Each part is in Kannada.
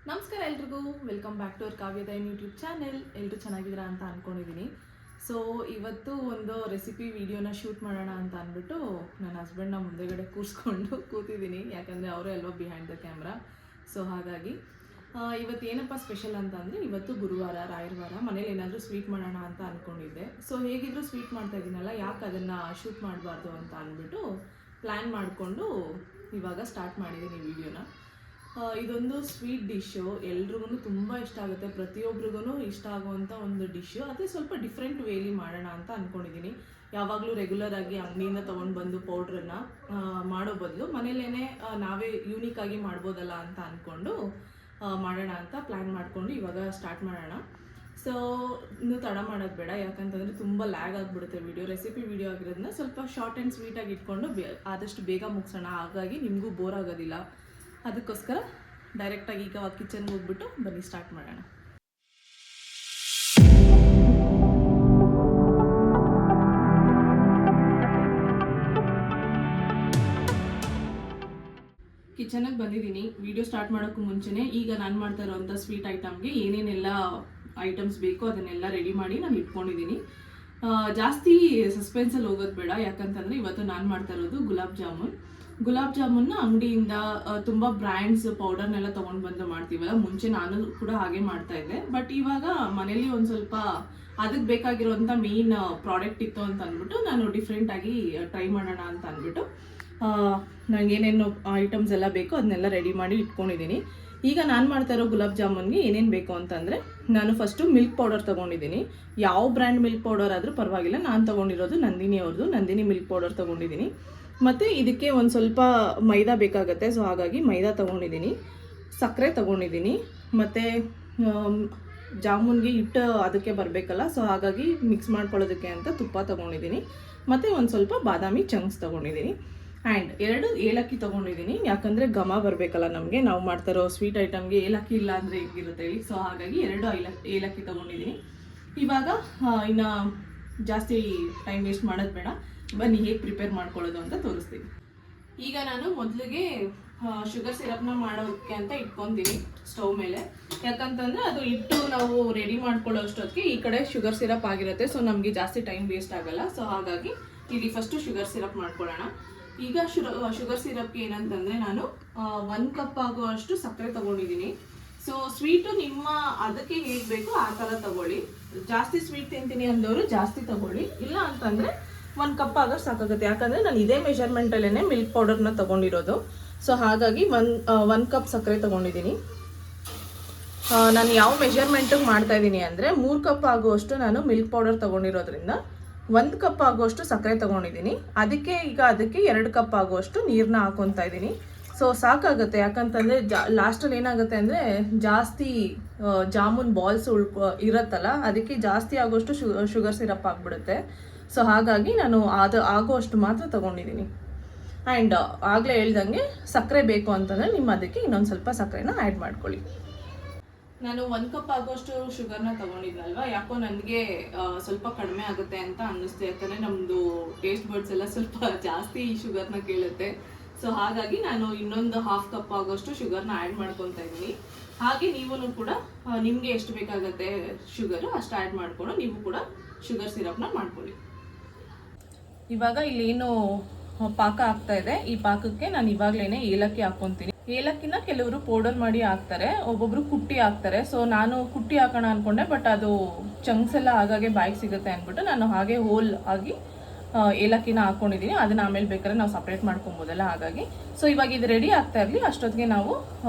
ನಮಸ್ಕಾರ ಎಲ್ರಿಗೂ, ವೆಲ್ಕಮ್ ಬ್ಯಾಕ್ ಟು ಅವರ್ ಕಾವ್ಯದೈನ್ ಯೂಟ್ಯೂಬ್ ಚಾನೆಲ್. ಎಲ್ಲರೂ ಚೆನ್ನಾಗಿದ್ದೀರಾ ಅಂತ ಅಂದ್ಕೊಂಡಿದ್ದೀನಿ. ಸೊ ಇವತ್ತು ಒಂದು ರೆಸಿಪಿ ವಿಡಿಯೋನ ಶೂಟ್ ಮಾಡೋಣ ಅಂತ ಅಂದ್ಬಿಟ್ಟು ನನ್ನ ಹಸ್ಬೆಂಡ್ನ ಮುಂದೆಗಡೆ ಕೂತಿದ್ದೀನಿ, ಯಾಕಂದರೆ ಅವರೇ ಅಲ್ವಾ ಬಿಹೈಂಡ್ ದ ಕ್ಯಾಮ್ರಾ. ಸೊ ಹಾಗಾಗಿ ಇವತ್ತು ಏನಪ್ಪ ಸ್ಪೆಷಲ್ ಅಂತ ಅಂದರೆ, ಇವತ್ತು ಗುರುವಾರ, ರಾಯರವಾರ, ಮನೇಲಿ ಏನಾದರೂ ಸ್ವೀಟ್ ಮಾಡೋಣ ಅಂತ ಅಂದ್ಕೊಂಡಿದ್ದೆ. ಸೊ ಹೇಗಿದ್ರು ಸ್ವೀಟ್ ಮಾಡ್ತಾ ಇದ್ದೀನಲ್ಲ, ಯಾಕೆ ಅದನ್ನು ಶೂಟ್ ಮಾಡಬಾರ್ದು ಅಂತ ಅಂದ್ಬಿಟ್ಟು ಪ್ಲ್ಯಾನ್ ಮಾಡಿಕೊಂಡು ಇವಾಗ ಸ್ಟಾರ್ಟ್ ಮಾಡಿದ್ದೀನಿ ವಿಡಿಯೋನ. ಇದೊಂದು ಸ್ವೀಟ್ ಡಿಶ್ಶು, ಎಲ್ರಿಗೂ ತುಂಬ ಇಷ್ಟ ಆಗುತ್ತೆ, ಪ್ರತಿಯೊಬ್ರಿಗೂ ಇಷ್ಟ ಆಗುವಂಥ ಒಂದು ಡಿಶ್ಶು. ಅದೇ ಸ್ವಲ್ಪ ಡಿಫ್ರೆಂಟ್ ವೇಲಿ ಮಾಡೋಣ ಅಂತ ಅಂದ್ಕೊಂಡಿದ್ದೀನಿ. ಯಾವಾಗಲೂ ರೆಗ್ಯುಲರ್ ಆಗಿ ಅಂಗಡಿಯಿಂದ ತೊಗೊಂಡು ಬಂದು ಪೌಡ್ರನ್ನು ಮಾಡೋ ಬದಲು ಮನೇಲೇ ನಾವೇ ಯೂನಿಕಾಗಿ ಮಾಡ್ಬೋದಲ್ಲ ಅಂತ ಅಂದ್ಕೊಂಡು ಮಾಡೋಣ ಅಂತ ಪ್ಲ್ಯಾನ್ ಮಾಡಿಕೊಂಡು ಇವಾಗ ಸ್ಟಾರ್ಟ್ ಮಾಡೋಣ. ಸೊ ಇನ್ನೂ ತಡ ಮಾಡೋದು ಬೇಡ, ಯಾಕಂತಂದರೆ ತುಂಬ ಲ್ಯಾಗ್ ಆಗಿಬಿಡುತ್ತೆ ರೆಸಿಪಿ ವಿಡಿಯೋ ಆಗಿರೋದನ್ನ ಸ್ವಲ್ಪ ಶಾರ್ಟ್ ಆ್ಯಂಡ್ ಸ್ವೀಟಾಗಿ ಇಟ್ಕೊಂಡು ಆದಷ್ಟು ಬೇಗ ಮುಗಿಸೋಣ, ಹಾಗಾಗಿ ನಿಮಗೂ ಬೋರ್ ಆಗೋದಿಲ್ಲ. ಅದಕ್ಕೋಸ್ಕರ ಡೈರೆಕ್ಟಾಗಿ ಈಗ ಕಿಚನ್ಗೆ ಹೋಗ್ಬಿಟ್ಟು ಬನ್ನಿ ಸ್ಟಾರ್ಟ್ ಮಾಡೋಣ. ಕಿಚನ್ಗೆ ಬಂದಿದ್ದೀನಿ. ವಿಡಿಯೋ ಸ್ಟಾರ್ಟ್ ಮಾಡೋಕ್ಕೂ ಮುಂಚೆನೇ ಈಗ ನಾನು ಮಾಡ್ತಾ ಇರೋವಂಥ ಸ್ವೀಟ್ ಐಟಮ್ಗೆ ಏನೇನೆಲ್ಲ ಐಟಮ್ಸ್ ಬೇಕೋ ಅದನ್ನೆಲ್ಲ ರೆಡಿ ಮಾಡಿ ನಾನು ಇಟ್ಕೊಂಡಿದ್ದೀನಿ. ಜಾಸ್ತಿ ಸಸ್ಪೆನ್ಸಲ್ಲಿ ಹೋಗೋದು ಬೇಡ, ಯಾಕಂತಂದರೆ ಇವತ್ತು ನಾನು ಮಾಡ್ತಾ ಇರೋದು ಗುಲಾಬ್ ಜಾಮೂನ್ನ ಅಂಗಡಿಯಿಂದ ತುಂಬ ಬ್ರ್ಯಾಂಡ್ಸ್ ಪೌಡರ್ನೆಲ್ಲ ತೊಗೊಂಡು ಬಂದು ಮಾಡ್ತೀವಲ್ಲ. ಮುಂಚೆ ನಾನು ಕೂಡ ಹಾಗೆ ಮಾಡ್ತಾ ಇದ್ದೆ, ಬಟ್ ಇವಾಗ ಮನೇಲಿ ಒಂದು ಸ್ವಲ್ಪ ಅದಕ್ಕೆ ಬೇಕಾಗಿರೋಂಥ ಮೇನ್ ಪ್ರಾಡಕ್ಟ್ ಇತ್ತು ಅಂತ ಅಂದ್ಬಿಟ್ಟು ನಾನು ಡಿಫ್ರೆಂಟಾಗಿ ಟ್ರೈ ಮಾಡೋಣ ಅಂತ ಅಂದ್ಬಿಟ್ಟು ನನಗೆ ಏನೇನು ಐಟಮ್ಸ್ ಎಲ್ಲ ಬೇಕೋ ಅದನ್ನೆಲ್ಲ ರೆಡಿ ಮಾಡಿ ಇಟ್ಕೊಂಡಿದ್ದೀನಿ. ಈಗ ನಾನು ಮಾಡ್ತಾ ಇರೋ ಗುಲಾಬ್ ಜಾಮೂನ್ಗೆ ಏನೇನು ಬೇಕು ಅಂತಂದರೆ, ನಾನು ಫಸ್ಟು ಮಿಲ್ಕ್ ಪೌಡರ್ ತೊಗೊಂಡಿದ್ದೀನಿ. ಯಾವ ಬ್ರ್ಯಾಂಡ್ ಮಿಲ್ಕ್ ಪೌಡರ್ ಆದರೂ ಪರವಾಗಿಲ್ಲ, ನಾನು ತೊಗೊಂಡಿರೋದು ನಂದಿನಿ ಮಿಲ್ಕ್ ಪೌಡರ್ ತೊಗೊಂಡಿದ್ದೀನಿ. ಮತ್ತು ಇದಕ್ಕೆ ಒಂದು ಸ್ವಲ್ಪ ಮೈದಾ ಬೇಕಾಗುತ್ತೆ, ಸೊ ಹಾಗಾಗಿ ಮೈದಾ ತೊಗೊಂಡಿದ್ದೀನಿ. ಸಕ್ಕರೆ ತೊಗೊಂಡಿದ್ದೀನಿ, ಮತ್ತು ಜಾಮೂನ್ಗೆ ಹಿಟ್ಟು ಅದಕ್ಕೆ ಬರಬೇಕಲ್ಲ, ಸೊ ಹಾಗಾಗಿ ಮಿಕ್ಸ್ ಮಾಡ್ಕೊಳ್ಳೋದಕ್ಕೆ ಅಂತ ತುಪ್ಪ ತೊಗೊಂಡಿದ್ದೀನಿ. ಮತ್ತು ಒಂದು ಸ್ವಲ್ಪ ಬಾದಾಮಿ ಚಂಕ್ಸ್ ತೊಗೊಂಡಿದ್ದೀನಿ. ಆ್ಯಂಡ್ 2 ಏಲಕ್ಕಿ ತೊಗೊಂಡಿದ್ದೀನಿ, ಯಾಕಂದರೆ ಘಮ ಬರಬೇಕಲ್ಲ ನಮಗೆ, ನಾವು ಮಾಡ್ತಾರೋ ಸ್ವೀಟ್ ಐಟಮ್ಗೆ ಏಲಕ್ಕಿ ಇಲ್ಲ ಅಂದರೆ ಹೇಗಿರುತ್ತೆ ಹೇಳಿ. ಸೊ ಹಾಗಾಗಿ 2 ಏಲಕ್ಕಿ ತೊಗೊಂಡಿದ್ದೀನಿ. ಇವಾಗ ಇನ್ನು ಜಾಸ್ತಿ ಟೈಮ್ ವೇಸ್ಟ್ ಮಾಡೋದು ಬೇಡ, ಬನ್ನಿ ಹೇಗೆ ಪ್ರಿಪೇರ್ ಮಾಡ್ಕೊಳ್ಳೋದು ಅಂತ ತೋರಿಸ್ತೀನಿ. ಈಗ ನಾನು ಮೊದಲಿಗೆ ಶುಗರ್ ಸಿರಪ್ನ ಮಾಡೋಕ್ಕೆ ಅಂತ ಇಟ್ಕೊತೀನಿ ಸ್ಟವ್ ಮೇಲೆ, ಯಾಕಂತಂದರೆ ಅದು ಇಟ್ಟು ನಾವು ರೆಡಿ ಮಾಡ್ಕೊಳ್ಳೋ ಅಷ್ಟೊತ್ತಿಗೆ ಈ ಕಡೆ ಶುಗರ್ ಸಿರಪ್ ಆಗಿರುತ್ತೆ, ಸೊ ನಮಗೆ ಜಾಸ್ತಿ ಟೈಮ್ ವೇಸ್ಟ್ ಆಗಲ್ಲ. ಸೊ ಹಾಗಾಗಿ ಇಲ್ಲಿ ಫಸ್ಟು ಶುಗರ್ ಸಿರಪ್ ಮಾಡ್ಕೊಳ್ಳೋಣ. ಈಗ ಶುಗರ್ ಸಿರಪ್ಗೆ ಏನಂತಂದರೆ, ನಾನು 1 ಕಪ್ ಆಗುವಷ್ಟು ಸಕ್ಕರೆ ತೊಗೊಂಡಿದ್ದೀನಿ. ಸೊ ಸ್ವೀಟು ನಿಮ್ಮ ಅದಕ್ಕೆ ಹೇಗೆ ಬೇಕು ಆ ಥರ ತಗೊಳ್ಳಿ. ಜಾಸ್ತಿ ಸ್ವೀಟ್ ತಿಂತೀನಿ ಅಂದವರು ಜಾಸ್ತಿ ತಗೊಳ್ಳಿ, ಇಲ್ಲ ಅಂತಂದರೆ 1 ಕಪ್ ಆಗೋಷ್ಟು ಸಾಕಾಗುತ್ತೆ. ಯಾಕಂದರೆ ನಾನು ಇದೇ ಮೆಷರ್ಮೆಂಟಲ್ಲೇ ಮಿಲ್ಕ್ ಪೌಡರ್ನ ತೊಗೊಂಡಿರೋದು. ಸೊ ಹಾಗಾಗಿ 1 ಕಪ್ ಸಕ್ಕರೆ ತೊಗೊಂಡಿದ್ದೀನಿ. ನಾನು ಯಾವ ಮೆಷರ್ಮೆಂಟಿಗೆ ಮಾಡ್ತಾಯಿದ್ದೀನಿ ಅಂದರೆ, 3 ಕಪ್ ಆಗುವಷ್ಟು ನಾನು ಮಿಲ್ಕ್ ಪೌಡರ್ ತೊಗೊಂಡಿರೋದ್ರಿಂದ 1 ಕಪ್ ಆಗುವಷ್ಟು ಸಕ್ಕರೆ ತೊಗೊಂಡಿದ್ದೀನಿ. ಅದಕ್ಕೆ 2 ಕಪ್ ಆಗುವಷ್ಟು ನೀರನ್ನ ಹಾಕೊತಾ ಇದ್ದೀನಿ. ಸೊ ಸಾಕಾಗುತ್ತೆ, ಯಾಕಂತಂದರೆ ಲಾಸ್ಟಲ್ಲಿ ಏನಾಗುತ್ತೆ ಅಂದರೆ ಜಾಸ್ತಿ ಜಾಮೂನ್ ಬಾಲ್ಸ್ ಇರುತ್ತಲ್ಲ, ಅದಕ್ಕೆ ಜಾಸ್ತಿ ಆಗೋಷ್ಟು ಶುಗರ್ ಸಿರಪ್ ಆಗಿಬಿಡುತ್ತೆ. ಸೊ ಹಾಗಾಗಿ ನಾನು ಆಗೋಷ್ಟು ಮಾತ್ರ ತೊಗೊಂಡಿದ್ದೀನಿ. ಆ್ಯಂಡ್ ಆಗಲೇ ಹೇಳ್ದಂಗೆ ಸಕ್ಕರೆ ಬೇಕು ಅಂತಂದರೆ ನಿಮ್ಮ ಅದಕ್ಕೆ ಇನ್ನೊಂದು ಸ್ವಲ್ಪ ಸಕ್ಕರೆನ ಆ್ಯಡ್ ಮಾಡ್ಕೊಳ್ಳಿ. ನಾನು 1 ಕಪ್ ಆಗೋಷ್ಟು ಶುಗರ್ನ ತೊಗೊಂಡಿದ್ನಲ್ವ, ಯಾಕೋ ನನಗೆ ಸ್ವಲ್ಪ ಕಡಿಮೆ ಆಗುತ್ತೆ ಅಂತ ಅನ್ನಿಸ್ತು, ಯಾಕಂದರೆ ನಮ್ಮದು ಟೇಸ್ಟ್ ಬರ್ಡ್ಸ್ ಎಲ್ಲ ಸ್ವಲ್ಪ ಜಾಸ್ತಿ ಶುಗರ್ನ ಕೇಳುತ್ತೆ. ಸೊ ಹಾಗಾಗಿ ನಾನು ಇನ್ನೊಂದು 1/2 ಕಪ್ ಆಗೋಷ್ಟು ಶುಗರ್ನ ಆ್ಯಡ್ ಮಾಡ್ಕೊತಾ ಇದ್ದೀನಿ. ಹಾಗೆ ನೀವು ಕೂಡ ನಿಮಗೆ ಎಷ್ಟು ಬೇಕಾಗುತ್ತೆ ಶುಗರು ಅಷ್ಟು ಆ್ಯಡ್ ಮಾಡಿಕೊಂಡು ನೀವು ಕೂಡ ಶುಗರ್ ಸಿರಪ್ನ ಮಾಡ್ಕೊಳ್ಳಿ. ಇವಾಗ ಇಲ್ಲೇನು ಪಾಕ ಆಗ್ತಾ ಇದೆ, ಈ ಪಾಕಕ್ಕೆ ನಾನು ಇವಾಗಲೇ ಏಲಕ್ಕಿ ಹಾಕ್ಕೊತೀನಿ. ಏಲಕ್ಕಿನ ಕೆಲವರು ಪೌಡರ್ ಮಾಡಿ ಹಾಕ್ತಾರೆ, ಒಬ್ಬೊಬ್ರು ಕುಟ್ಟಿ ಹಾಕ್ತಾರೆ. ಸೊ ನಾನು ಕುಟ್ಟಿ ಹಾಕೋಣ ಅಂದ್ಕೊಂಡೆ, ಬಟ್ ಅದು ಚಂಕ್ಸ್ ಎಲ್ಲ ಹಾಗಾಗಿ ಬಾಯಿಗೆ ಸಿಗುತ್ತೆ ಅಂದ್ಬಿಟ್ಟು ನಾನು ಹಾಗೆ ಹೋಲ್ ಆಗಿ ಏಲಕ್ಕಿನ ಹಾಕ್ಕೊಂಡಿದ್ದೀನಿ. ಅದನ್ನ ಆಮೇಲೆ ಬೇಕಾದ್ರೆ ನಾವು ಸಪ್ರೇಟ್ ಮಾಡ್ಕೊಬೋದಲ್ಲ, ಹಾಗಾಗಿ. ಸೊ ಇವಾಗ ಇದು ರೆಡಿ ಆಗ್ತಾ ಇರಲಿ, ಅಷ್ಟೊತ್ತಿಗೆ ನಾವು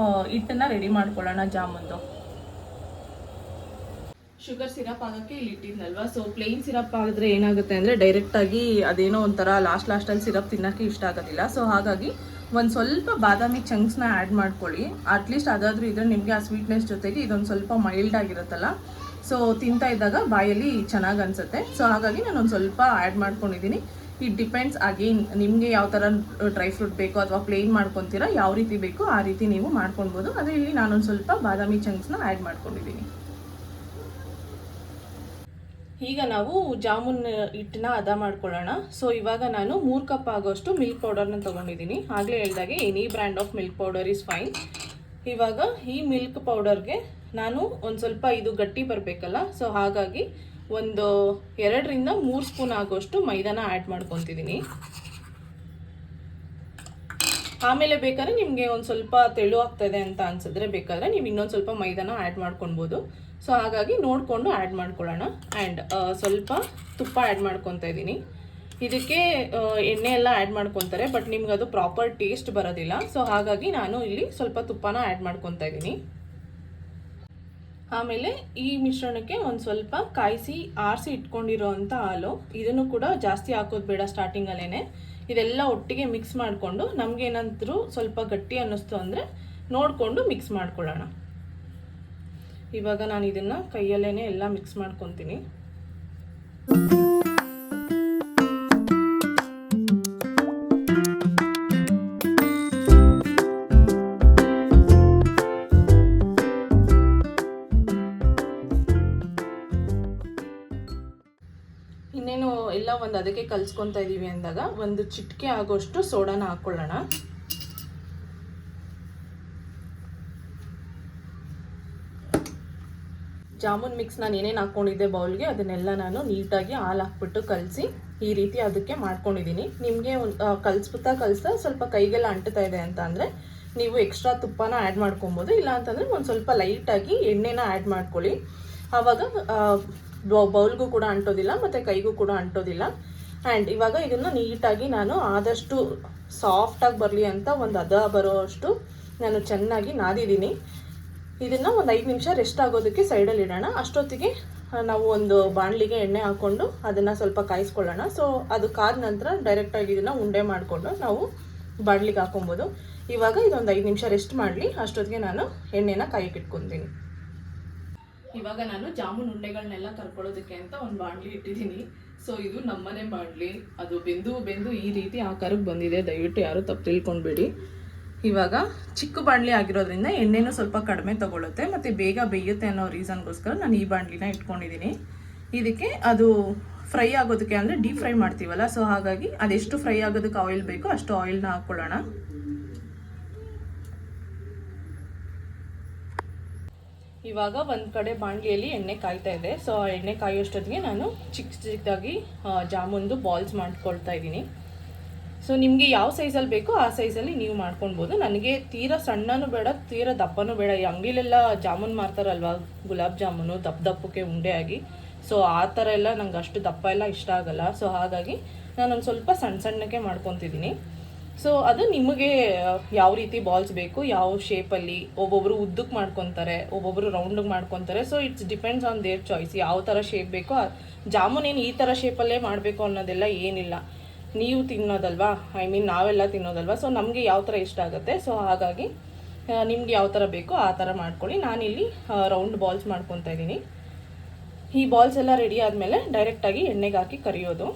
ಹಿಟ್ಟನ್ನು ರೆಡಿ ಮಾಡ್ಕೊಳ್ಳೋಣ ಜಾಮೂನ್ದು. ಶುಗರ್ ಸಿರಪ್ ಆಗೋಕ್ಕೆ ಇಲ್ಲಿ ಇಟ್ಟಿದ್ನಲ್ವ, ಸೊ ಪ್ಲೇನ್ ಸಿರಪ್ ಆಗಿದ್ರೆ ಏನಾಗುತ್ತೆ ಅಂದರೆ ಡೈರೆಕ್ಟಾಗಿ ಅದೇನೋ ಒಂಥರ ಲಾಸ್ಟಲ್ಲಿ ಸಿರಪ್ ತಿನ್ನೋಕ್ಕೆ ಇಷ್ಟ ಆಗೋದಿಲ್ಲ. ಸೊ ಹಾಗಾಗಿ ಒಂದು ಸ್ವಲ್ಪ ಬಾದಾಮಿ ಚಂಕ್ಸ್ನ ಆ್ಯಡ್ ಮಾಡ್ಕೊಳ್ಳಿ. ಅಟ್ಲೀಸ್ಟ್ ಅದಾದರೂ ಇದ್ರೆ ನಿಮಗೆ ಆ ಸ್ವೀಟ್ನೆಸ್ ಜೊತೆಗೆ ಇದೊಂದು ಸ್ವಲ್ಪ ಮೈಲ್ಡ್ ಆಗಿರುತ್ತಲ್ಲ, ಸೊ ತಿಂತಾ ಇದ್ದಾಗ ಬಾಯಲ್ಲಿ ಚೆನ್ನಾಗಿ ಅನಿಸುತ್ತೆ. ಸೊ ಹಾಗಾಗಿ ನಾನೊಂದು ಸ್ವಲ್ಪ ಆ್ಯಡ್ ಮಾಡ್ಕೊಂಡಿದ್ದೀನಿ. ಇಟ್ ಡಿಪೆಂಡ್ಸ್ ಅಗೇನ್ ನಿಮಗೆ ಯಾವ ಥರ ಡ್ರೈ ಫ್ರೂಟ್ ಬೇಕೋ ಅಥವಾ ಪ್ಲೇನ್ ಮಾಡ್ಕೊತೀರಾ, ಯಾವ ರೀತಿ ಬೇಕೋ ಆ ರೀತಿ ನೀವು ಮಾಡ್ಕೊಳ್ಬೋದು. ಅದೇ ಇಲ್ಲಿ ನಾನೊಂದು ಸ್ವಲ್ಪ ಬಾದಾಮಿ ಚಂಕ್ಸ್ನ ಆ್ಯಡ್ ಮಾಡ್ಕೊಂಡಿದ್ದೀನಿ. ಈಗ ನಾವು ಜಾಮೂನ್ ಹಿಟ್ಟನ್ನ ಹದ ಮಾಡ್ಕೊಳ್ಳೋಣ. ಸೊ ಇವಾಗ ನಾನು 3 ಕಪ್ ಆಗೋಷ್ಟು ಮಿಲ್ಕ್ ಪೌಡರ್ನ ತೊಗೊಂಡಿದ್ದೀನಿ. ಆಗಲೇ ಹೇಳಿದಾಗೆ any brand of milk powder is fine. ಇವಾಗ ಈ ಮಿಲ್ಕ್ ಪೌಡರ್ಗೆ ನಾನು ಒಂದು ಸ್ವಲ್ಪ ಇದು ಗಟ್ಟಿ ಬರಬೇಕಲ್ಲ, ಸೊ ಹಾಗಾಗಿ ಒಂದು 2 ರಿಂದ 3 ಸ್ಪೂನ್ ಆಗೋಷ್ಟು ಮೈದಾನ ಆ್ಯಡ್ ಮಾಡ್ಕೊತಿದ್ದೀನಿ. ಆಮೇಲೆ ಬೇಕಾದ್ರೆ ನಿಮಗೆ ಒಂದು ಸ್ವಲ್ಪ ತೆಳು ಆಗ್ತದೆ ಅಂತ ಅನ್ಸಿದ್ರೆ ಬೇಕಾದರೆ ನೀವು ಇನ್ನೊಂದು ಸ್ವಲ್ಪ ಮೈದಾನ ಆ್ಯಡ್ ಮಾಡ್ಕೊಳ್ಬೋದು. ಸೊ ಹಾಗಾಗಿ ನೋಡಿಕೊಂಡು ಆ್ಯಡ್ ಮಾಡ್ಕೊಳ್ಳೋಣ. ಆ್ಯಂಡ್ ಸ್ವಲ್ಪ ತುಪ್ಪ ಆ್ಯಡ್ ಮಾಡ್ಕೊತಾ ಇದ್ದೀನಿ. ಇದಕ್ಕೆ ಎಣ್ಣೆ ಎಲ್ಲ ಆ್ಯಡ್ ಮಾಡ್ಕೊತಾರೆ, ಬಟ್ ನಿಮ್ಗೆ ಅದು ಪ್ರಾಪರ್ ಟೇಸ್ಟ್ ಬರೋದಿಲ್ಲ. ಸೊ ಹಾಗಾಗಿ ನಾನು ಇಲ್ಲಿ ಸ್ವಲ್ಪ ತುಪ್ಪನ ಆ್ಯಡ್ ಮಾಡ್ಕೊತಾ ಇದ್ದೀನಿ. ಆಮೇಲೆ ಈ ಮಿಶ್ರಣಕ್ಕೆ ಒಂದು ಸ್ವಲ್ಪ ಕಾಯಿಸಿ ಆರಿಸಿ ಇಟ್ಕೊಂಡಿರೋ ಅಂಥ ಹಾಲು, ಇದನ್ನು ಕೂಡ ಜಾಸ್ತಿ ಹಾಕೋದು ಬೇಡ ಸ್ಟಾರ್ಟಿಂಗಲ್ಲೇ. ಇದೆಲ್ಲ ಒಟ್ಟಿಗೆ ಮಿಕ್ಸ್ ಮಾಡಿಕೊಂಡು ನಮಗೇನಾದರೂ ಸ್ವಲ್ಪ ಗಟ್ಟಿ ಅನ್ನಿಸ್ತು ಅಂದರೆ ನೋಡಿಕೊಂಡು ಮಿಕ್ಸ್ ಮಾಡ್ಕೊಳ್ಳೋಣ. ಇವಾಗ ನಾನು ಇದನ್ನು ಕೈಯಲ್ಲೇ ಎಲ್ಲ ಮಿಕ್ಸ್ ಮಾಡ್ಕೊತೀನಿ. ಇನ್ನೇನು ಎಲ್ಲ ಒಂದು ಅದಕ್ಕೆ ಕಲಿಸ್ಕೊತಾ ಇದ್ದೀವಿ ಅಂದಾಗ ಒಂದು ಚಿಟಿಕೆ ಆಗೋಷ್ಟು ಸೋಡಾನ ಹಾಕ್ಕೊಳ್ಳೋಣ. ಜಾಮೂನ್ ಮಿಕ್ಸ್ ನಾನು ಏನೇನು ಹಾಕ್ಕೊಂಡಿದ್ದೆ ಬೌಲ್ಗೆ ಅದನ್ನೆಲ್ಲ ನಾನು ನೀಟಾಗಿ ಹಾಲು ಹಾಕ್ಬಿಟ್ಟು ಕಲಸಿ ಈ ರೀತಿ ಅದಕ್ಕೆ ಮಾಡ್ಕೊಂಡಿದ್ದೀನಿ. ನಿಮಗೆ ಕಲಿಸ್ತಾ ಸ್ವಲ್ಪ ಕೈಗೆಲ್ಲ ಅಂಟ್ತಾ ಇದೆ ಅಂತ ಅಂದರೆ ನೀವು ಎಕ್ಸ್ಟ್ರಾ ತುಪ್ಪನ ಆ್ಯಡ್ ಮಾಡ್ಕೊಬೋದು. ಇಲ್ಲ ಅಂತಂದರೆ ಒಂದು ಸ್ವಲ್ಪ ಲೈಟಾಗಿ ಎಣ್ಣೆನ ಆ್ಯಡ್ ಮಾಡ್ಕೊಳ್ಳಿ. ಆವಾಗ ಬೌಲ್ಗೂ ಕೂಡ ಅಂಟೋದಿಲ್ಲ ಮತ್ತು ಕೈಗೂ ಕೂಡ ಅಂಟೋದಿಲ್ಲ. ಆ್ಯಂಡ್ ಇವಾಗ ಇದನ್ನು ನೀಟಾಗಿ ನಾನು ಆದಷ್ಟು ಸಾಫ್ಟಾಗಿ ಬರಲಿ ಅಂತ ಒಂದು ಹದ ಬರೋ ಅಷ್ಟು ನಾನು ಚೆನ್ನಾಗಿ ನಾದಿದ್ದೀನಿ. ಇದನ್ನು ಒಂದು 5 ನಿಮಿಷ ರೆಸ್ಟ್ ಆಗೋದಕ್ಕೆ ಸೈಡಲ್ಲಿ ಇಡೋಣ. ಅಷ್ಟೊತ್ತಿಗೆ ನಾವು ಒಂದು ಬಾಣಲಿಗೆ ಎಣ್ಣೆ ಹಾಕ್ಕೊಂಡು ಅದನ್ನು ಸ್ವಲ್ಪ ಕಾಯಿಸ್ಕೊಳ್ಳೋಣ. ಸೊ ಅದು ಕಾದ ನಂತರ ಡೈರೆಕ್ಟಾಗಿ ಇದನ್ನು ಉಂಡೆ ಮಾಡಿಕೊಂಡು ನಾವು ಬಾಣಲಿಗೆ ಹಾಕೊಬೋದು. ಇವಾಗ ಇದೊಂದು 5 ನಿಮಿಷ ರೆಸ್ಟ್ ಮಾಡಲಿ. ಅಷ್ಟೊತ್ತಿಗೆ ನಾನು ಎಣ್ಣೆನ ಕಾಯಕ್ಕೆ ಇಟ್ಕೊತೀನಿ. ಇವಾಗ ನಾನು ಜಾಮೂನ್ ಉಂಡೆಗಳನ್ನೆಲ್ಲ ಕರ್ಕೊಳ್ಳೋದಕ್ಕೆ ಅಂತ ಒಂದು ಬಾಣಲಿ ಇಟ್ಟಿದ್ದೀನಿ. ಸೊ ಇದು ನಮ್ಮನೆ ಬಾಣಲಿ, ಅದು ಬೆಂದು ಈ ರೀತಿ ಆಕಾರಕ್ಕೆ ಬಂದಿದೆ. ದಯವಿಟ್ಟು ಯಾರು ತಪ್ಪು ತಿಳ್ಕೊಬೇಡಿ. ಇವಾಗ ಚಿಕ್ಕ ಬಾಣಲಿ ಆಗಿರೋದ್ರಿಂದ ಎಣ್ಣೆನೂ ಸ್ವಲ್ಪ ಕಡಿಮೆ ತಗೊಳುತ್ತೆ ಮತ್ತು ಬೇಗ ಬೇಯುತ್ತೆ ಅನ್ನೋ ರೀಸನ್ಗೋಸ್ಕರ ನಾನು ಈ ಬಾಣಲಿನ ಇಟ್ಕೊಂಡಿದ್ದೀನಿ. ಇದಕ್ಕೆ ಅದು ಫ್ರೈ ಆಗೋದಕ್ಕೆ ಅಂದರೆ ಡೀಪ್ ಫ್ರೈ ಮಾಡ್ತೀವಲ್ಲ, ಸೊ ಹಾಗಾಗಿ ಅದೆಷ್ಟು ಫ್ರೈ ಆಗೋದಕ್ಕೆ ಆಯಿಲ್ ಬೇಕೋ ಅಷ್ಟು ಆಯಿಲ್ನ ಹಾಕ್ಕೊಳ್ಳೋಣ. ಇವಾಗ ಒಂದು ಕಡೆ ಬಾಣಲಿಯಲ್ಲಿ ಎಣ್ಣೆ ಕಾಯ್ತಾ ಇದೆ. ಸೊ ಆ ಎಣ್ಣೆ ಕಾಯೋಷ್ಟೊತ್ತಿಗೆ ನಾನು ಚಿಕ್ಕದಾಗಿ ಜಾಮೂನ್ದು ಬಾಲ್ಸ್ ಮಾಡ್ಕೊಳ್ತಾ ಇದ್ದೀನಿ. ಸೊ ನಿಮಗೆ ಯಾವ ಸೈಜಲ್ಲಿ ಬೇಕೋ ಆ ಸೈಜಲ್ಲಿ ನೀವು ಮಾಡ್ಕೊಳ್ಬೋದು. ನನಗೆ ತೀರಾ ಸಣ್ಣನೂ ಬೇಡ, ತೀರಾ ದಪ್ಪನೂ ಬೇಡ. ಈ ಅಂಗಡಿಲೆಲ್ಲ ಜಾಮೂನ್ ಮಾರ್ತಾರಲ್ವ, ಗುಲಾಬ್ ಜಾಮೂನು ದಪ್ಪಕ್ಕೆ ಉಂಡೆ ಆಗಿ, ಸೊ ಆ ಥರ ಎಲ್ಲ ನಂಗೆ ಅಷ್ಟು ದಪ್ಪ ಎಲ್ಲ ಇಷ್ಟ ಆಗಲ್ಲ. ಸೊ ಹಾಗಾಗಿ ನಾನೊಂದು ಸ್ವಲ್ಪ ಸಣ್ಣಕ್ಕೆ ಮಾಡ್ಕೊತಿದ್ದೀನಿ. ಸೊ ಅದು ನಿಮಗೆ ಯಾವ ರೀತಿ ಬಾಲ್ಸ್ ಬೇಕು, ಯಾವ ಶೇಪಲ್ಲಿ, ಒಬ್ಬೊಬ್ಬರು ಉದ್ದಕ್ಕೆ ಮಾಡ್ಕೊತಾರೆ, ಒಬ್ಬೊಬ್ಬರು ರೌಂಡಿಗೆ ಮಾಡ್ಕೊತಾರೆ. So it's depends on there choice, ಯಾವ ಥರ ಶೇಪ್ ಬೇಕೋ. ಜಾಮೂನ್ ಏನು ಈ ಥರ ಶೇಪಲ್ಲೇ ಮಾಡಬೇಕು ಅನ್ನೋದೆಲ್ಲ ಏನಿಲ್ಲ, ನೀವು ತಿನ್ನೋದಲ್ವಾ, ನಾವೆಲ್ಲ ತಿನ್ನೋದಲ್ವಾ. ಸೊ ನಮಗೆ ಯಾವ ಥರ ಇಷ್ಟ ಆಗುತ್ತೆ. ಸೊ ಹಾಗಾಗಿ ನಿಮ್ಗೆ ಯಾವ ಥರ ಬೇಕೋ ಆ ಥರ ಮಾಡ್ಕೊಳ್ಳಿ. ನಾನಿಲ್ಲಿ ರೌಂಡ್ ಬಾಲ್ಸ್ ಮಾಡ್ಕೊತಾ ಇದ್ದೀನಿ. ಈ ಬಾಲ್ಸ್ ಎಲ್ಲ ರೆಡಿ ಆದಮೇಲೆ ಡೈರೆಕ್ಟಾಗಿ ಎಣ್ಣೆಗೆ ಹಾಕಿ ಕರಿಯೋದು.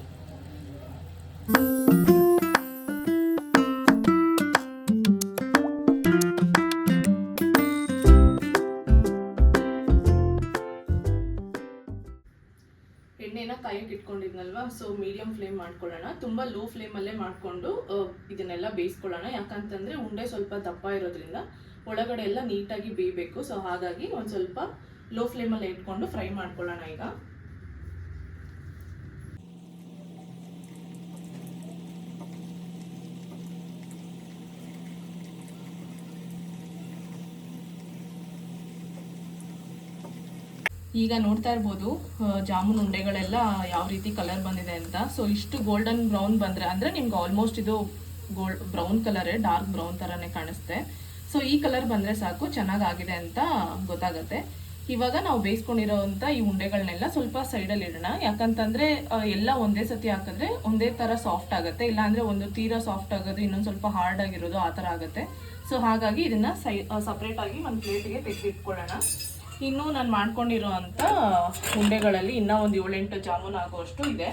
ಎಣ್ಣೆನ ಕಾಯಕ್ಕೆ ಇಟ್ಕೊಂಡಿದ್ನಲ್ವಾ, ಸೊ ಮೀಡಿಯಂ ಫ್ಲೇಮ್ ಮಾಡ್ಕೊಳ್ಳೋಣ. ತುಂಬ ಲೋ ಫ್ಲೇಮಲ್ಲೇ ಮಾಡಿಕೊಂಡು ಇದನ್ನೆಲ್ಲ ಬೇಯಿಸ್ಕೊಳ್ಳೋಣ. ಯಾಕಂತಂದರೆ ಉಂಡೆ ಸ್ವಲ್ಪ ದಪ್ಪ ಇರೋದ್ರಿಂದ ಒಳಗಡೆ ಎಲ್ಲ ನೀಟಾಗಿ ಬೇಯಬೇಕು. ಸೊ ಹಾಗಾಗಿ ಒಂದು ಸ್ವಲ್ಪ ಲೋ ಫ್ಲೇಮಲ್ಲೇ ಇಟ್ಕೊಂಡು ಫ್ರೈ ಮಾಡ್ಕೊಳ್ಳೋಣ. ಈಗ ಈಗ ನೋಡ್ತಾ ಇರ್ಬೋದು ಜಾಮೂನ್ ಉಂಡೆಗಳೆಲ್ಲ ಯಾವ ರೀತಿ ಕಲರ್ ಬಂದಿದೆ ಅಂತ. ಸೊ ಇಷ್ಟು ಗೋಲ್ಡನ್ ಬ್ರೌನ್ ಬಂದರೆ ಅಂದರೆ ನಿಮ್ಗೆ ಆಲ್ಮೋಸ್ಟ್ ಇದು ಬ್ರೌನ್ ಕಲರೇ, ಡಾರ್ಕ್ ಬ್ರೌನ್ ಥರನೇ ಕಾಣಿಸುತ್ತೆ. ಸೊ ಈ ಕಲರ್ ಬಂದರೆ ಸಾಕು, ಚೆನ್ನಾಗಾಗಿದೆ ಅಂತ ಗೊತ್ತಾಗುತ್ತೆ. ಇವಾಗ ನಾವು ಬೇಯಿಸ್ಕೊಂಡಿರೋವಂಥ ಈ ಉಂಡೆಗಳನ್ನೆಲ್ಲ ಸ್ವಲ್ಪ ಸೈಡಲ್ಲಿ ಇಡೋಣ. ಯಾಕಂತಂದರೆ ಎಲ್ಲ ಒಂದೇ ಸತಿ ಹಾಕಿದ್ರೆ ಒಂದೇ ಥರ ಸಾಫ್ಟ್ ಆಗುತ್ತೆ, ಇಲ್ಲಾಂದರೆ ಒಂದು ತೀರಾ ಸಾಫ್ಟ್ ಆಗೋದು, ಇನ್ನೊಂದು ಸ್ವಲ್ಪ ಹಾರ್ಡ್ ಆಗಿರೋದು ಆ ಥರ ಆಗುತ್ತೆ. ಸೊ ಹಾಗಾಗಿ ಇದನ್ನು ಸಪ್ರೇಟಾಗಿ ಒಂದು ಪ್ಲೇಟಿಗೆ ತೆಗೆದಿಟ್ಕೊಳ್ಳೋಣ. ಇನ್ನೂ ನಾನು ಮಾಡ್ಕೊಂಡಿರೋ ಅಂಥ ಉಂಡೆಗಳಲ್ಲಿ ಇನ್ನೂ ಒಂದು 7-8 ಜಾಮೂನ್ ಆಗುವಷ್ಟು ಇದೆ.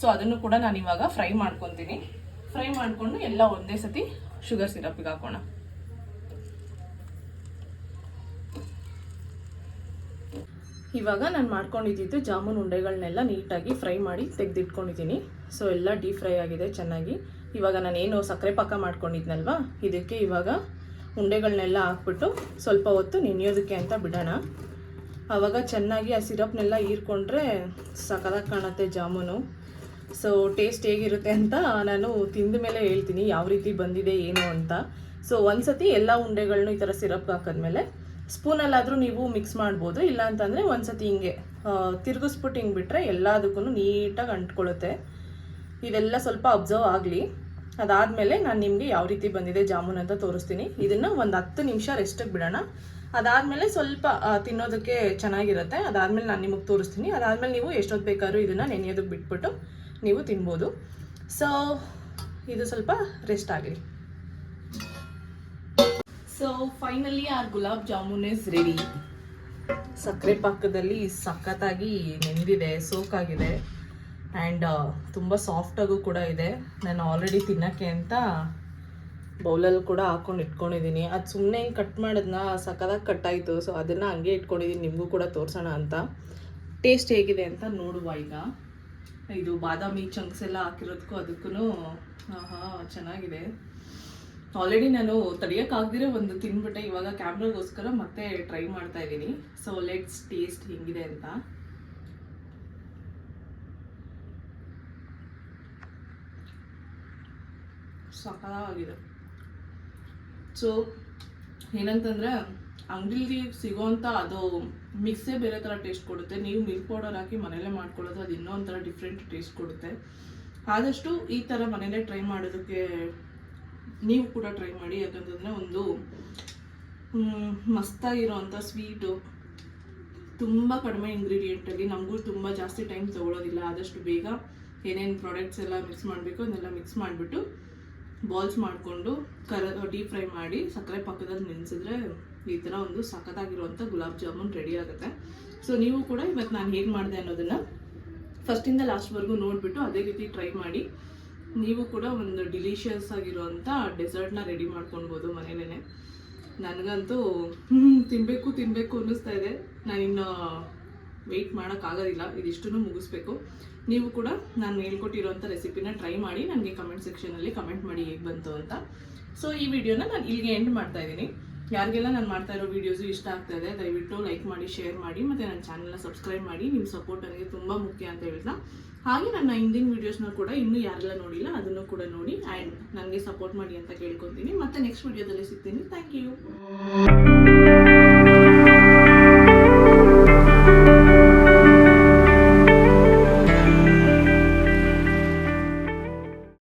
ಸೊ ಅದನ್ನು ಕೂಡ ನಾನು ಇವಾಗ ಫ್ರೈ ಮಾಡ್ಕೊತೀನಿ. ಫ್ರೈ ಮಾಡಿಕೊಂಡು ಎಲ್ಲ ಒಂದೇ ಸತಿ ಶುಗರ್ ಸಿರಪ್ಪಿಗೆ ಹಾಕೋಣ. ಇವಾಗ ನಾನು ಮಾಡ್ಕೊಂಡಿದ್ದು ಜಾಮೂನ್ ಉಂಡೆಗಳನ್ನೆಲ್ಲ ನೀಟಾಗಿ ಫ್ರೈ ಮಾಡಿ ತೆಗೆದಿಟ್ಕೊಂಡಿದ್ದೀನಿ. ಸೊ ಎಲ್ಲ ಡೀಪ್ ಫ್ರೈ ಆಗಿದೆ ಚೆನ್ನಾಗಿ. ಇವಾಗ ನಾನೇನು ಸಕ್ಕರೆ ಪಾಕ ಮಾಡ್ಕೊಂಡಿದ್ನಲ್ವ, ಇದಕ್ಕೆ ಇವಾಗ ಉಂಡೆಗಳನ್ನೆಲ್ಲ ಹಾಕ್ಬಿಟ್ಟು ಸ್ವಲ್ಪ ಹೊತ್ತು ನೆನೆಯೋದಕ್ಕೆ ಅಂತ ಬಿಡೋಣ. ಆವಾಗ ಚೆನ್ನಾಗಿ ಆ ಸಿರಪ್ನೆಲ್ಲ ಹೀರ್ಕೊಂಡ್ರೆ ಸಖತ್ತಾಗಿ ಕಾಣುತ್ತೆ ಜಾಮೂನು. ಸೊ ಟೇಸ್ಟ್ ಹೇಗಿರುತ್ತೆ ಅಂತ ನಾನು ತಿಂದ ಮೇಲೆ ಹೇಳ್ತೀನಿ ಯಾವ ರೀತಿ ಬಂದಿದೆ ಏನು ಅಂತ. ಸೊ ಒಂದ್ಸತಿ ಎಲ್ಲ ಉಂಡೆಗಳನ್ನೂ ಈ ಥರ ಸಿರಪ್ಗೆ ಹಾಕಿದ್ಮೇಲೆ ಸ್ಪೂನಲ್ಲಾದರೂ ನೀವು ಮಿಕ್ಸ್ ಮಾಡ್ಬೋದು. ಇಲ್ಲ ಅಂತಂದರೆ ಒಂದ್ಸತಿ ಹಿಂಗೆ ತಿರುಗಿಸ್ಬಿಟ್ಟು ಹಿಂಗೆ ಬಿಟ್ಟರೆ ಎಲ್ಲದಕ್ಕೂ ನೀಟಾಗಿ ಅಂಟ್ಕೊಳ್ಳುತ್ತೆ. ಇದೆಲ್ಲ ಸ್ವಲ್ಪ ಅಬ್ಸರ್ವ್ ಆಗಲಿ. ಅದಾದಮೇಲೆ ನಾನು ನಿಮಗೆ ಯಾವ ರೀತಿ ಬಂದಿದೆ ಜಾಮೂನ್ ಅಂತ ತೋರಿಸ್ತೀನಿ. ಇದನ್ನು ಒಂದು 10 ನಿಮಿಷ ರೆಸ್ಟಿಗೆ ಬಿಡೋಣ. ಅದಾದಮೇಲೆ ಸ್ವಲ್ಪ ತಿನ್ನೋದಕ್ಕೆ ಚೆನ್ನಾಗಿರುತ್ತೆ. ಅದಾದಮೇಲೆ ನಾನು ನಿಮಗೆ ತೋರಿಸ್ತೀನಿ. ಅದಾದಮೇಲೆ ನೀವು ಎಷ್ಟೊತ್ತು ಬೇಕಾದ್ರೂ ಇದನ್ನು ನೆನೆಯೋದಕ್ಕೆ ಬಿಟ್ಬಿಟ್ಟು ನೀವು ತಿನ್ಬೋದು. ಸೊ ಇದು ಸ್ವಲ್ಪ ರೆಸ್ಟ್ ಆಗಲಿ. So finally our gulab jamun is ready. ಸಕ್ಕರೆ ಪಾಕದಲ್ಲಿ ಸಖತ್ತಾಗಿ ನೆಂದಿದೆ, ಸೋಕಾಗಿದೆ ಆ್ಯಂಡ್ ತುಂಬ ಸಾಫ್ಟಾಗೂ ಕೂಡ ಇದೆ. ನಾನು ಆಲ್ರೆಡಿ ತಿನ್ನೋಕ್ಕೆ ಅಂತ ಬೌಲಲ್ಲಿ ಕೂಡ ಹಾಕ್ಕೊಂಡು ಇಟ್ಕೊಂಡಿದ್ದೀನಿ. ಅದು ಸುಮ್ಮನೆ ಹಿಂಗೆ ಕಟ್ ಮಾಡೋದನ್ನ ಸಖತ್ತಾಗಿ ಕಟ್ಟಾಯಿತು. ಸೊ ಅದನ್ನು ಹಂಗೆ ಇಟ್ಕೊಂಡಿದ್ದೀನಿ, ನಿಮಗೂ ಕೂಡ ತೋರಿಸೋಣ ಅಂತ. ಟೇಸ್ಟ್ ಹೇಗಿದೆ ಅಂತ ನೋಡುವ. ಈಗ ಇದು ಬಾದಾಮಿ ಚಂಕ್ಸ್ ಎಲ್ಲ ಹಾಕಿರೋದಕ್ಕೂ ಅದಕ್ಕೂ ಚೆನ್ನಾಗಿದೆ. ಆಲ್ರೆಡಿ ನಾನು ತಡೆಯೋಕ್ಕಾಗದಿರೋ ಒಂದು ತಿನ್ಬಿಟ್ಟೆ. ಇವಾಗ ಕ್ಯಾಮ್ರಾಗೋಸ್ಕರ ಮತ್ತೆ ಟ್ರೈ ಮಾಡ್ತಾ ಇದ್ದೀನಿ. ಸೊ ಲೆಟ್ಸ್ ಟೇಸ್ಟ್ ಹೆಂಗಿದೆ ಅಂತ. ಸಖತ್ತಾಗಿದೆ. ಸೊ ಏನಂತಂದರೆ ಅಂಗಡಿಲಿ ಸಿಗೋವಂಥ ಅದು ಮಿಕ್ಸೇ ಬೇರೆ ಥರ ಟೇಸ್ಟ್ ಕೊಡುತ್ತೆ. ನೀವು ಮಿಲ್ಕ್ ಪೌಡರ್ ಹಾಕಿ ಮನೇಲೇ ಮಾಡ್ಕೊಳ್ಳೋದು ಅದು ಇನ್ನೊಂಥರ ಡಿಫ್ರೆಂಟ್ ಟೇಸ್ಟ್ ಕೊಡುತ್ತೆ. ಆದಷ್ಟು ಈ ಥರ ಮನೇಲೇ ಟ್ರೈ ಮಾಡೋದಕ್ಕೆ ನೀವು ಕೂಡ ಟ್ರೈ ಮಾಡಿ. ಯಾಕಂತಂದರೆ ಒಂದು ಮಸ್ತಾಗಿರೋವಂಥ ಸ್ವೀಟು, ತುಂಬ ಕಡಿಮೆ ಇಂಗ್ರೀಡಿಯೆಂಟಲ್ಲಿ, ನಮಗೂ ತುಂಬ ಜಾಸ್ತಿ ಟೈಮ್ ತೊಗೊಳೋದಿಲ್ಲ. ಆದಷ್ಟು ಬೇಗ ಏನೇನು ಪ್ರಾಡಕ್ಟ್ಸ್ ಎಲ್ಲ ಮಿಕ್ಸ್ ಮಾಡಬೇಕು ಅದನ್ನೆಲ್ಲ ಮಿಕ್ಸ್ ಮಾಡಿಬಿಟ್ಟು ಬಾಲ್ಸ್ ಮಾಡಿಕೊಂಡು ಡೀಪ್ ಫ್ರೈ ಮಾಡಿ ಸಕ್ಕರೆ ಪಾಕದಲ್ಲಿ ನೆನೆಸಿದ್ರೆ ಈ ಥರ ಒಂದು ಸಖತ್ತಾಗಿರುವಂಥ ಗುಲಾಬ್ ಜಾಮೂನ್ ರೆಡಿ ಆಗುತ್ತೆ. ಸೊ ನೀವು ಕೂಡ ಇವತ್ತು ನಾನು ಹೇಗೆ ಮಾಡಿದೆ ಅನ್ನೋದನ್ನು ಫಸ್ಟಿಂದ ಲಾಸ್ಟ್ವರೆಗೂ ನೋಡಿಬಿಟ್ಟು ಅದೇ ರೀತಿ ಟ್ರೈ ಮಾಡಿ. ನೀವು ಕೂಡ ಒಂದು ಡಿಲಿಷಿಯಸ್ ಆಗಿರುವಂಥ ಡೆಸರ್ಟ್ನ ರೆಡಿ ಮಾಡ್ಕೊಳ್ಬೋದು ಮನೇಲೇ. ನನಗಂತೂ ತಿನ್ನಬೇಕು ಅನ್ನಿಸ್ತಾ ಇದೆ. ನಾನಿನ್ನು ವೆಯ್ಟ್ ಮಾಡೋಕ್ಕಾಗೋದಿಲ್ಲ, ಇದಿಷ್ಟನ್ನು ಮುಗಿಸ್ಬೇಕು. ನೀವು ಕೂಡ ನಾನು ಹೇಳ್ಕೊಟ್ಟಿರೋಂಥ ರೆಸಿಪಿನ ಟ್ರೈ ಮಾಡಿ ನನಗೆ ಕಮೆಂಟ್ ಸೆಕ್ಷನಲ್ಲಿ ಕಮೆಂಟ್ ಮಾಡಿ ಹೇಗೆ ಬಂತು ಅಂತ. ಸೊ ಈ ವಿಡಿಯೋನ ನಾನು ಇಲ್ಲಿಗೆ ಎಂಡ್ ಮಾಡ್ತಾ ಇದ್ದೀನಿ. ಯಾರಿಗೆಲ್ಲ ನಾನು ಮಾಡ್ತಾ ಇರೋ ವೀಡಿಯೋಸು ಇಷ್ಟ ಆಗ್ತಾ ಇದೆ ದಯವಿಟ್ಟು ಲೈಕ್ ಮಾಡಿ, ಶೇರ್ ಮಾಡಿ, ಮತ್ತು ನನ್ನ ಚಾನಲ್ನ ಸಬ್ಸ್ಕ್ರೈಬ್ ಮಾಡಿ. ನಿಮ್ಮ ಸಪೋರ್ಟ್ ನನಗೆ ತುಂಬ ಮುಖ್ಯ ಅಂತ ಹೇಳ್ತಾ, ಹಾಗೆ ನನ್ನ ಹಿಂದಿನ ವೀಡಿಯೋಸ್ನ ಕೂಡ ಇನ್ನೂ ಯಾರೆಲ್ಲ ನೋಡಿಲ್ಲ ಅದನ್ನು ಕೂಡ ನೋಡಿ ಆ್ಯಂಡ್ ನನಗೆ ಸಪೋರ್ಟ್ ಮಾಡಿ ಅಂತ ಕೇಳ್ಕೊತೀನಿ. ಮತ್ತೆ ನೆಕ್ಸ್ಟ್ ವೀಡಿಯೋದಲ್ಲಿ ಸಿಗ್ತೀನಿ. Thank you.